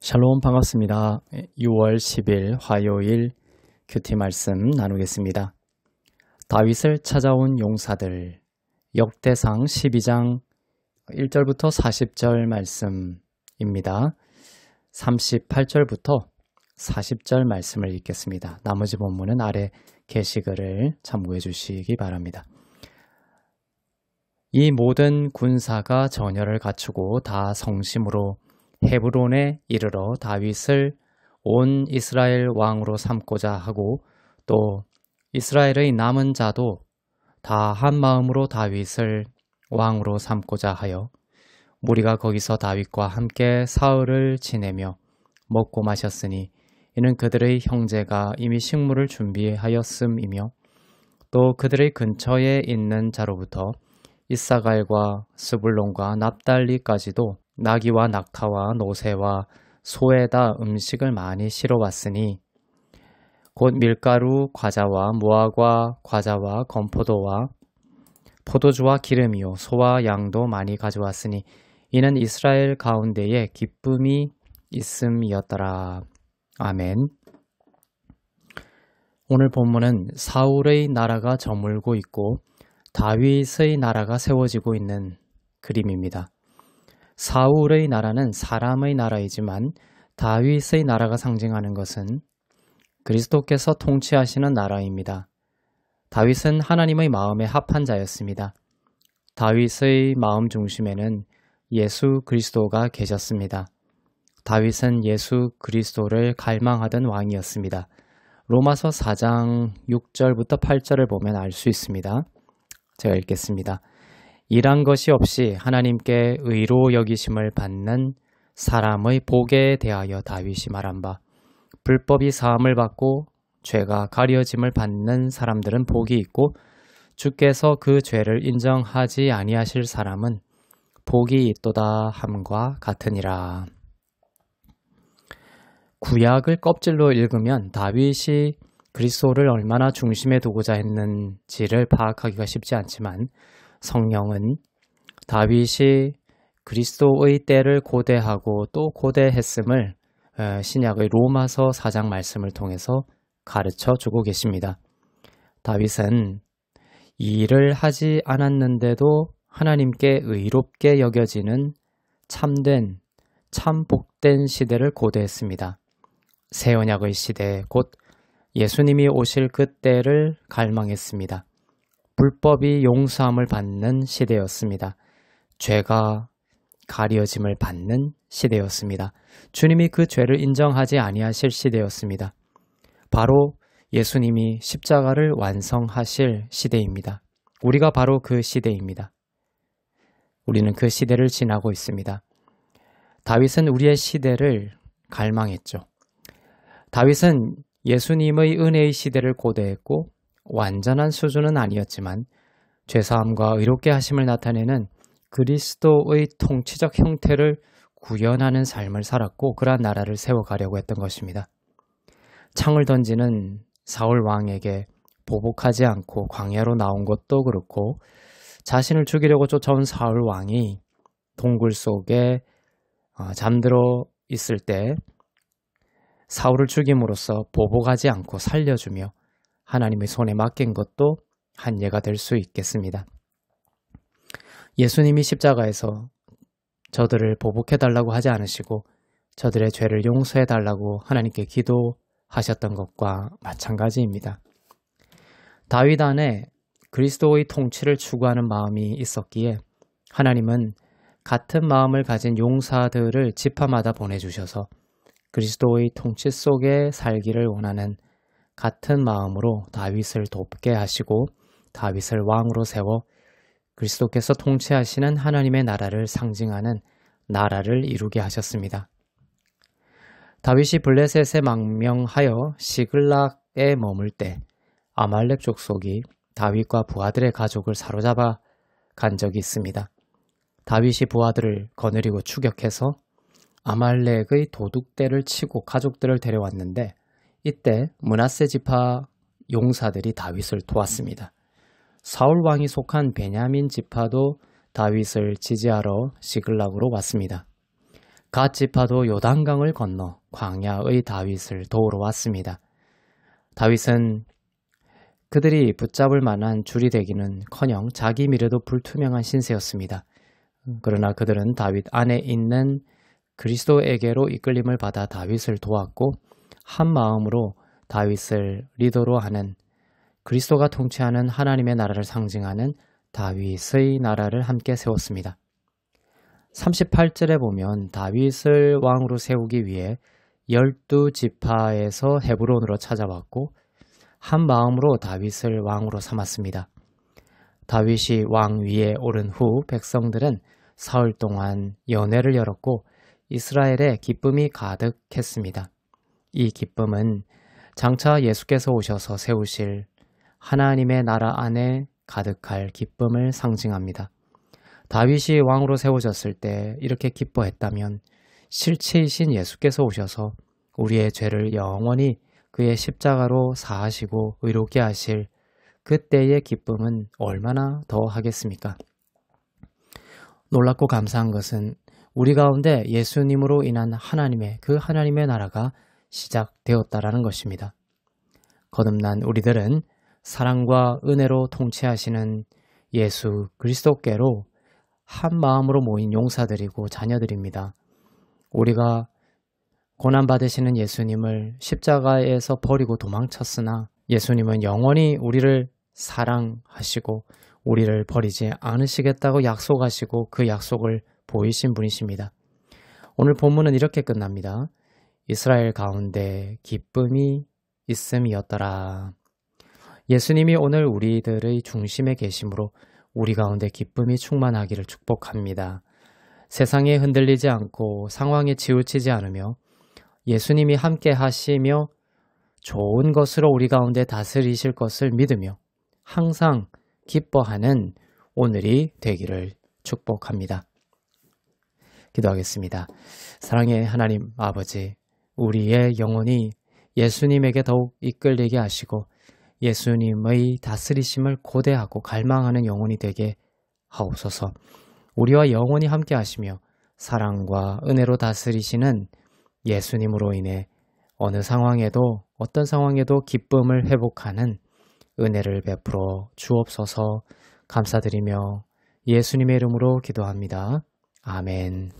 샬롬 반갑습니다. 6월 10일 화요일 큐티 말씀 나누겠습니다. 다윗을 찾아온 용사들 역대상 12장 1절부터 40절 말씀입니다. 38절부터 40절 말씀을 읽겠습니다. 나머지 본문은 아래 게시글을 참고해 주시기 바랍니다. 이 모든 군사가 전열을 갖추고 다 성심으로 헤브론에 이르러 다윗을 온 이스라엘 왕으로 삼고자 하고 또 이스라엘의 남은 자도 다 한 마음으로 다윗을 왕으로 삼고자 하여 무리가 거기서 다윗과 함께 사흘을 지내며 먹고 마셨으니 이는 그들의 형제가 이미 식물을 준비하였음이며 또 그들의 근처에 있는 자로부터 이사갈과 스불론과 납달리까지도 나귀와 낙타와 노새와 소에다 음식을 많이 실어왔으니 곧 밀가루, 과자와 무화과, 과자와 건포도와 포도주와 기름이요 소와 양도 많이 가져왔으니 이는 이스라엘 가운데에 기쁨이 있음이었더라. 아멘. 오늘 본문은 사울의 나라가 저물고 있고 다윗의 나라가 세워지고 있는 그림입니다. 사울의 나라는 사람의 나라이지만 다윗의 나라가 상징하는 것은 그리스도께서 통치하시는 나라입니다. 다윗은 하나님의 마음에 합한 자였습니다. 다윗의 마음 중심에는 예수 그리스도가 계셨습니다. 다윗은 예수 그리스도를 갈망하던 왕이었습니다. 로마서 4장 6절부터 8절을 보면 알 수 있습니다. 제가 읽겠습니다. 일한 것이 없이 하나님께 의로 여기심을 받는 사람의 복에 대하여 다윗이 말한 바 불법이 사함을 받고 죄가 가려짐을 받는 사람들은 복이 있고 주께서 그 죄를 인정하지 아니하실 사람은 복이 있도다 함과 같으니라. 구약을 껍질로 읽으면 다윗이 그리스도를 얼마나 중심에 두고자 했는지를 파악하기가 쉽지 않지만 성령은 다윗이 그리스도의 때를 고대하고 또 고대했음을 신약의 로마서 4장 말씀을 통해서 가르쳐 주고 계십니다. 다윗은 이 일을 하지 않았는데도 하나님께 의롭게 여겨지는 참된, 참 복된 시대를 고대했습니다. 새 언약의 시대, 곧 예수님이 오실 그때를 갈망했습니다. 불법이 용서함을 받는 시대였습니다. 죄가 가려짐을 받는 시대였습니다. 주님이 그 죄를 인정하지 아니하실 시대였습니다. 바로 예수님이 십자가를 완성하실 시대입니다. 우리가 바로 그 시대입니다. 우리는 그 시대를 지나고 있습니다. 다윗은 우리의 시대를 갈망했죠. 다윗은 예수님의 은혜의 시대를 고대했고 완전한 수준은 아니었지만 죄사함과 의롭게 하심을 나타내는 그리스도의 통치적 형태를 구현하는 삶을 살았고 그러한 나라를 세워가려고 했던 것입니다. 창을 던지는 사울 왕에게 보복하지 않고 광야로 나온 것도 그렇고 자신을 죽이려고 쫓아온 사울 왕이 동굴 속에 잠들어 있을 때 사울을 죽임으로써 보복하지 않고 살려주며 하나님의 손에 맡긴 것도 한 예가 될 수 있겠습니다. 예수님이 십자가에서 저들을 보복해달라고 하지 않으시고 저들의 죄를 용서해달라고 하나님께 기도하셨던 것과 마찬가지입니다. 다윗 안에 그리스도의 통치를 추구하는 마음이 있었기에 하나님은 같은 마음을 가진 용사들을 지파마다 보내주셔서 그리스도의 통치 속에 살기를 원하는 같은 마음으로 다윗을 돕게 하시고 다윗을 왕으로 세워 그리스도께서 통치하시는 하나님의 나라를 상징하는 나라를 이루게 하셨습니다. 다윗이 블레셋에 망명하여 시글락에 머물 때 아말렉 족속이 다윗과 부하들의 가족을 사로잡아 간 적이 있습니다. 다윗이 부하들을 거느리고 추격해서 아말렉의 도둑대를 치고 가족들을 데려왔는데 이때 므낫세 지파 용사들이 다윗을 도왔습니다. 사울 왕이 속한 베냐민 지파도 다윗을 지지하러 시글락으로 왔습니다. 갓 지파도 요단강을 건너 광야의 다윗을 도우러 왔습니다. 다윗은 그들이 붙잡을 만한 줄이 되기는커녕 자기 미래도 불투명한 신세였습니다. 그러나 그들은 다윗 안에 있는 그리스도에게로 이끌림을 받아 다윗을 도왔고 한 마음으로 다윗을 리더로 하는 그리스도가 통치하는 하나님의 나라를 상징하는 다윗의 나라를 함께 세웠습니다. 38절에 보면 다윗을 왕으로 세우기 위해 12지파에서 헤브론으로 찾아왔고 한 마음으로 다윗을 왕으로 삼았습니다. 다윗이 왕 위에 오른 후 백성들은 사흘 동안 연회를 열었고 이스라엘에 기쁨이 가득했습니다. 이 기쁨은 장차 예수께서 오셔서 세우실 하나님의 나라 안에 가득할 기쁨을 상징합니다. 다윗이 왕으로 세워졌을 때 이렇게 기뻐했다면 실체이신 예수께서 오셔서 우리의 죄를 영원히 그의 십자가로 사하시고 의롭게 하실 그때의 기쁨은 얼마나 더 하겠습니까? 놀랍고 감사한 것은 우리 가운데 예수님으로 인한 하나님의 나라가 시작되었다라는 것입니다. 거듭난 우리들은 사랑과 은혜로 통치하시는 예수 그리스도께로 한 마음으로 모인 용사들이고 자녀들입니다. 우리가 고난받으시는 예수님을 십자가에서 버리고 도망쳤으나 예수님은 영원히 우리를 사랑하시고 우리를 버리지 않으시겠다고 약속하시고 그 약속을 보이신 분이십니다. 오늘 본문은 이렇게 끝납니다. 이스라엘 가운데 기쁨이 있음이었더라. 예수님이 오늘 우리들의 중심에 계심으로 우리 가운데 기쁨이 충만하기를 축복합니다. 세상에 흔들리지 않고 상황에 치우치지 않으며 예수님이 함께 하시며 좋은 것으로 우리 가운데 다스리실 것을 믿으며 항상 기뻐하는 오늘이 되기를 축복합니다. 기도하겠습니다. 사랑의 하나님 아버지, 우리의 영혼이 예수님에게 더욱 이끌리게 하시고 예수님의 다스리심을 고대하고 갈망하는 영혼이 되게 하옵소서. 우리와 영원히 함께 하시며 사랑과 은혜로 다스리시는 예수님으로 인해 어느 상황에도 어떤 상황에도 기쁨을 회복하는 은혜를 베풀어 주옵소서. 감사드리며 예수님의 이름으로 기도합니다. 아멘.